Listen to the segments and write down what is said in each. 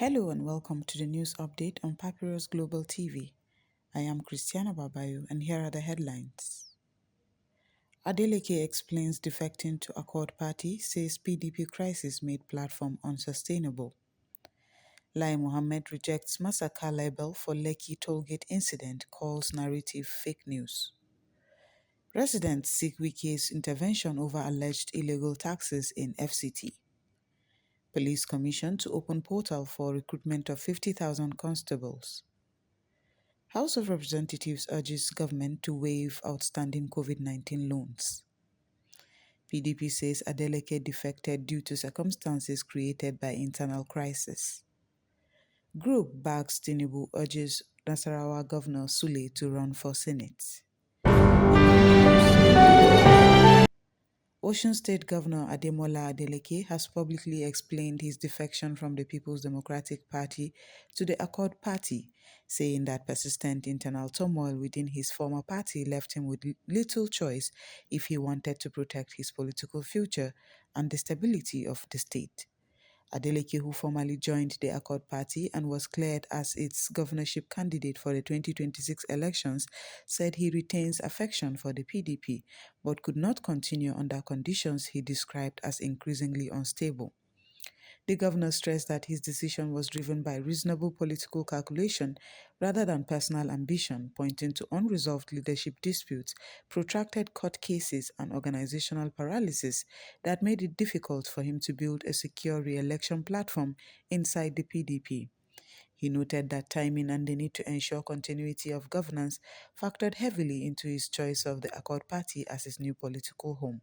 Hello and welcome to the news update on Papyrus Global TV. I am Christiana Babayo and here are the headlines. Adeleke explains defecting to Accord Party, says PDP crisis made platform unsustainable. Lai Mohammed rejects massacre label for Lekki tollgate incident, calls narrative fake news. Residents seek Wike's intervention over alleged illegal taxes in FCT. Police Commission to open portal for recruitment of 50,000 constables. House of Representatives urges government to waive outstanding COVID-19 loans. PDP says Adeleke defected due to circumstances created by internal crisis. Group backs Tinubu urges Nasarawa Governor Sule to run for Senate. Osun State Governor Ademola Adeleke has publicly explained his defection from the People's Democratic Party to the Accord Party, saying that persistent internal turmoil within his former party left him with little choice if he wanted to protect his political future and the stability of the state. Adeleke, who formerly joined the Accord Party and was cleared as its governorship candidate for the 2026 elections, said he retains affection for the PDP, but could not continue under conditions he described as increasingly unstable. The governor stressed that his decision was driven by reasonable political calculation rather than personal ambition, pointing to unresolved leadership disputes, protracted court cases, and organizational paralysis that made it difficult for him to build a secure re-election platform inside the PDP. He noted that timing and the need to ensure continuity of governance factored heavily into his choice of the Accord Party as his new political home.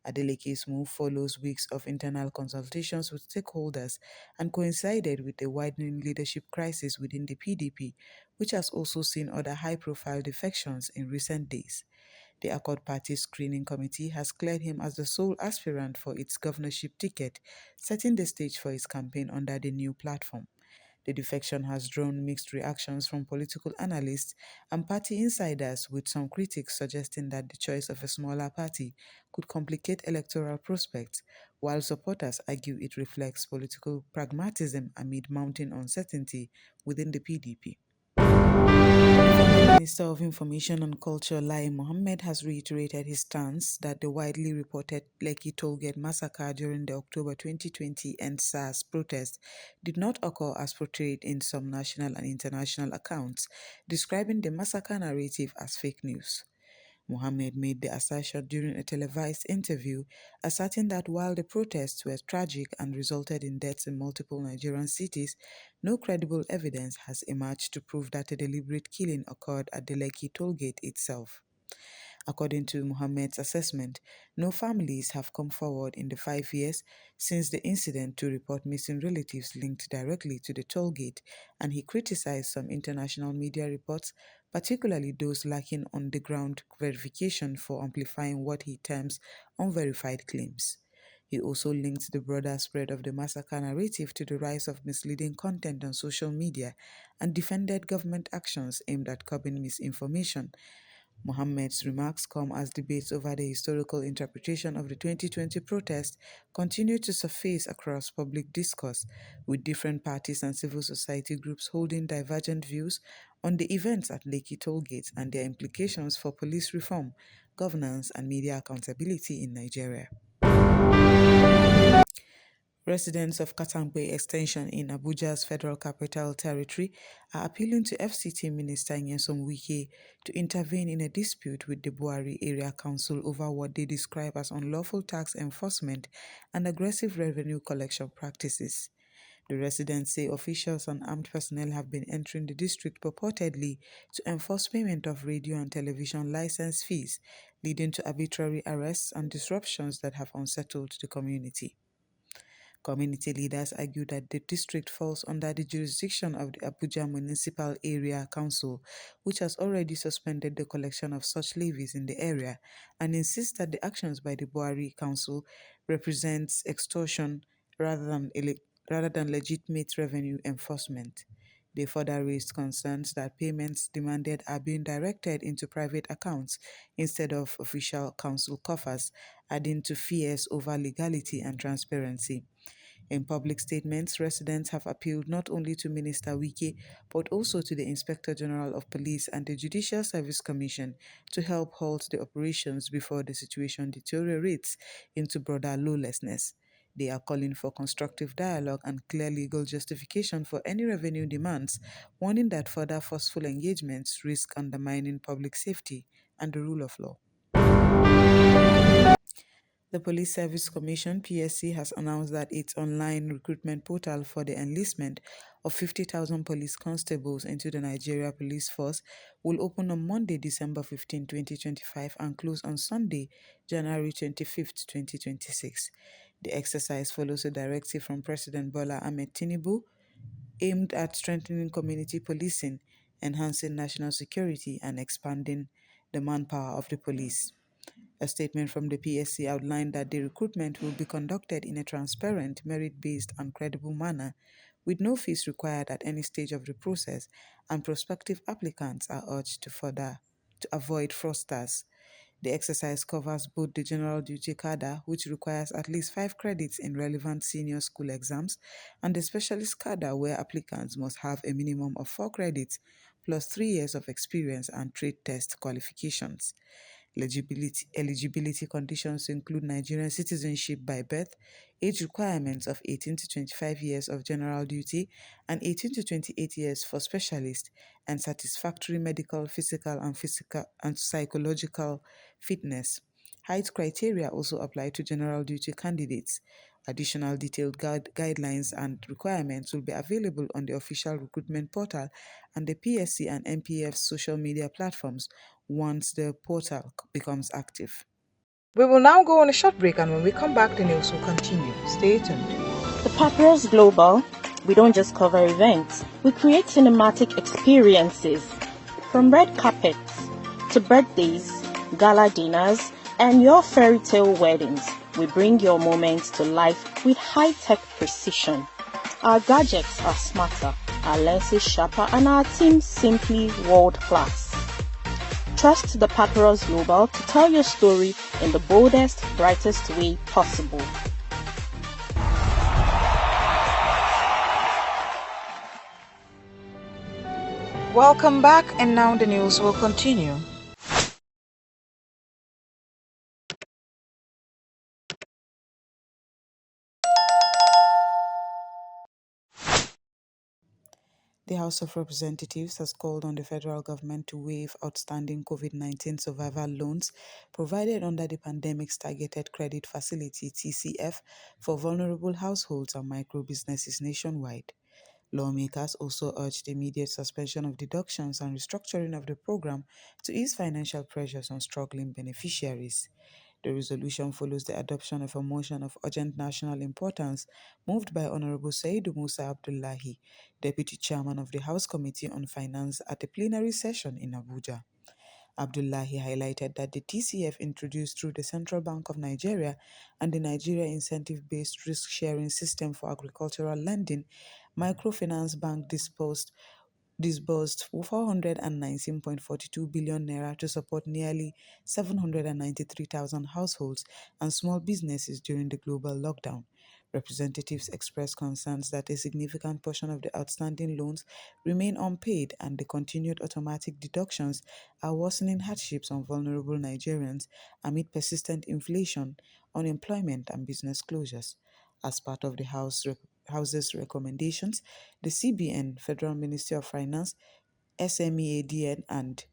Adeleke's move follows weeks of internal consultations with stakeholders and coincided with a widening leadership crisis within the PDP, which has also seen other high-profile defections in recent days. The Accord Party Screening Committee has cleared him as the sole aspirant for its governorship ticket, setting the stage for his campaign under the new platform. The defection has drawn mixed reactions from political analysts and party insiders, with some critics suggesting that the choice of a smaller party could complicate electoral prospects, while supporters argue it reflects political pragmatism amid mounting uncertainty within the PDP. Minister of Information and Culture Lai Mohammed has reiterated his stance that the widely reported Lekki tollgate massacre during the October 2020 EndSARS protest did not occur as portrayed in some national and international accounts, describing the massacre narrative as fake news. Mohammed made the assertion during a televised interview, asserting that while the protests were tragic and resulted in deaths in multiple Nigerian cities, no credible evidence has emerged to prove that a deliberate killing occurred at the Lekki tollgate itself. According to Mohammed's assessment, no families have come forward in the 5 years since the incident to report missing relatives linked directly to the toll gate, and he criticized some international media reports, particularly those lacking on-the-ground verification for amplifying what he terms unverified claims. He also linked the broader spread of the massacre narrative to the rise of misleading content on social media and defended government actions aimed at curbing misinformation. Mohammed's remarks come as debates over the historical interpretation of the 2020 protest continue to surface across public discourse, with different parties and civil society groups holding divergent views on the events at Lekki Tollgate and their implications for police reform, governance, and media accountability in Nigeria. Residents of Katangbe Extension in Abuja's Federal Capital Territory are appealing to FCT Minister Nyesom Wike to intervene in a dispute with the Buhari Area Council over what they describe as unlawful tax enforcement and aggressive revenue collection practices. The residents say officials and armed personnel have been entering the district purportedly to enforce payment of radio and television license fees, leading to arbitrary arrests and disruptions that have unsettled the community. Community leaders argue that the district falls under the jurisdiction of the Abuja Municipal Area Council, which has already suspended the collection of such levies in the area, and insist that the actions by the Buhari Council represents extortion rather than legitimate revenue enforcement. They further raised concerns that payments demanded are being directed into private accounts instead of official council coffers, adding to fears over legality and transparency. In public statements, residents have appealed not only to Minister Wike but also to the Inspector General of Police and the Judicial Service Commission to help halt the operations before the situation deteriorates into broader lawlessness. They are calling for constructive dialogue and clear legal justification for any revenue demands, warning that further forceful engagements risk undermining public safety and the rule of law. The Police Service Commission (PSC) has announced that its online recruitment portal for the enlistment of 50,000 police constables into the Nigeria Police Force will open on Monday, December 15, 2025 and close on Sunday, January 25, 2026. The exercise follows a directive from President Bola Ahmed Tinubu aimed at strengthening community policing, enhancing national security, and expanding the manpower of the police. A statement from the PSC outlined that the recruitment will be conducted in a transparent, merit-based, and credible manner, with no fees required at any stage of the process, and prospective applicants are urged to avoid fraudsters. The exercise covers both the general duty cadre, which requires at least 5 credits in relevant senior school exams, and the specialist cadre, where applicants must have a minimum of 4 credits plus 3 years of experience and trade test qualifications. Eligibility conditions include Nigerian citizenship by birth, age requirements of 18 to 25 years of general duty and 18 to 28 years for specialist, and satisfactory medical, physical and psychological fitness. Height criteria also apply to general duty candidates. Additional detailed guidelines and requirements will be available on the official recruitment portal and the PSC and NPF's social media platforms once the portal becomes active. We will now go on a short break, and when we come back, the news will continue. Stay tuned. The Papyrus Global, we don't just cover events, we create cinematic experiences. From red carpets to birthdays, gala dinners, and your fairy tale weddings, we bring your moments to life with high-tech precision. Our gadgets are smarter, our lenses sharper, and our team simply world-class. Trust the Papyrus Global to tell your story in the boldest, brightest way possible. Welcome back, and now the news will continue. The House of Representatives has called on the federal government to waive outstanding COVID-19 survival loans provided under the Pandemic's Targeted Credit Facility (TCF) for vulnerable households and micro-businesses nationwide. Lawmakers also urged immediate suspension of deductions and restructuring of the program to ease financial pressures on struggling beneficiaries. The resolution follows the adoption of a motion of urgent national importance moved by Honorable Saidu Musa Abdullahi, Deputy Chairman of the House Committee on Finance at a plenary session in Abuja. Abdullahi highlighted that the TCF introduced through the Central Bank of Nigeria and the Nigeria Incentive-Based Risk-Sharing System for Agricultural Lending, Microfinance Bank disbursed 419.42 billion naira to support nearly 793,000 households and small businesses during the global lockdown. Representatives expressed concerns that a significant portion of the outstanding loans remain unpaid and the continued automatic deductions are worsening hardships on vulnerable Nigerians amid persistent inflation, unemployment, and business closures. As part of the House's recommendations, the CBN, Federal Ministry of Finance, SMEADN, and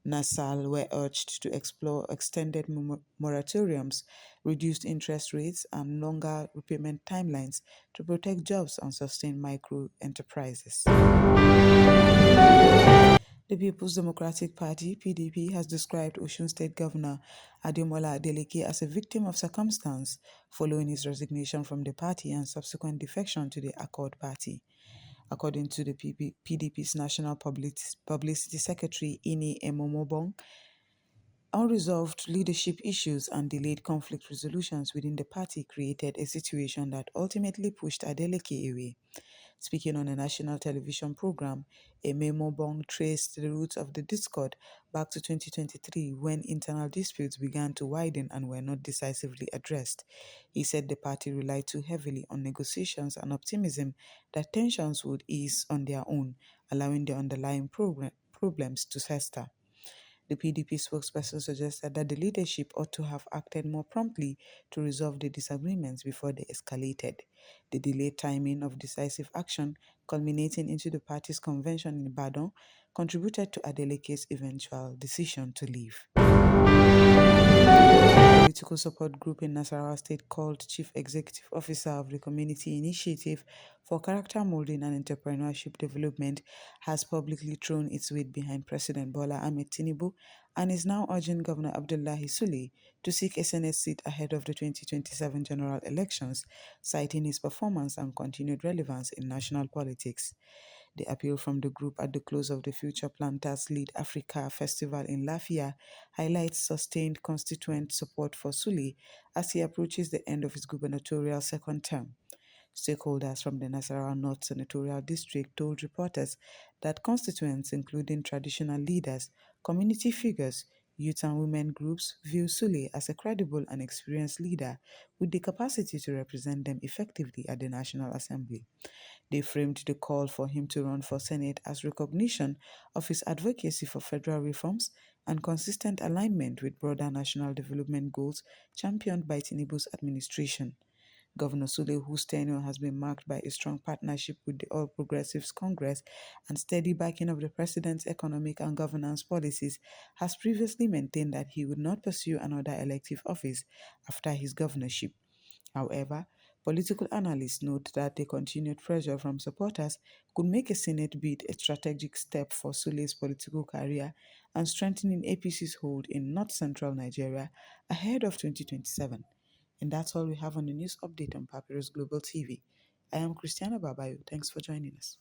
NASAL were urged to explore extended moratoriums, reduced interest rates, and longer repayment timelines to protect jobs and sustain micro enterprises. The People's Democratic Party (PDP) has described Osun State Governor Adeleke as a victim of circumstance following his resignation from the party and subsequent defection to the Accord Party. According to the PDP's National Publicity Secretary Ini Emomobong, unresolved leadership issues and delayed conflict resolutions within the party created a situation that ultimately pushed Adeleke away. Speaking on a national television program, Ememobong traced the roots of the discord back to 2023 when internal disputes began to widen and were not decisively addressed. He said the party relied too heavily on negotiations and optimism that tensions would ease on their own, allowing the underlying problems to fester. The PDP spokesperson suggested that the leadership ought to have acted more promptly to resolve the disagreements before they escalated. The delayed timing of decisive action, culminating into the party's convention in Ibadan, contributed to Adeleke's eventual decision to leave. Political support group in Nasarawa State called Chief Executive Officer of the Community Initiative for Character Molding and Entrepreneurship Development has publicly thrown its weight behind President Bola Ahmed Tinubu and is now urging Governor Abdullahi Sule to seek a Senate seat ahead of the 2027 general elections, citing his performance and continued relevance in national politics. The appeal from the group at the close of the Future Planters Lead Africa Festival in Lafia highlights sustained constituent support for Sule as he approaches the end of his gubernatorial second term. Stakeholders from the Nasarawa North Senatorial District told reporters that constituents, including traditional leaders, community figures, youth and women groups, view Sule as a credible and experienced leader with the capacity to represent them effectively at the National Assembly. They framed the call for him to run for Senate as recognition of his advocacy for federal reforms and consistent alignment with broader national development goals championed by Tinubu's administration. Governor Sule, whose tenure has been marked by a strong partnership with the All Progressives Congress and steady backing of the president's economic and governance policies, has previously maintained that he would not pursue another elective office after his governorship. However, political analysts note that the continued pressure from supporters could make a Senate bid a strategic step for Sule's political career and strengthening APC's hold in north central Nigeria ahead of 2027. And that's all we have on the news update on Papyrus Global TV. I am Christiana Babayo. Thanks for joining us.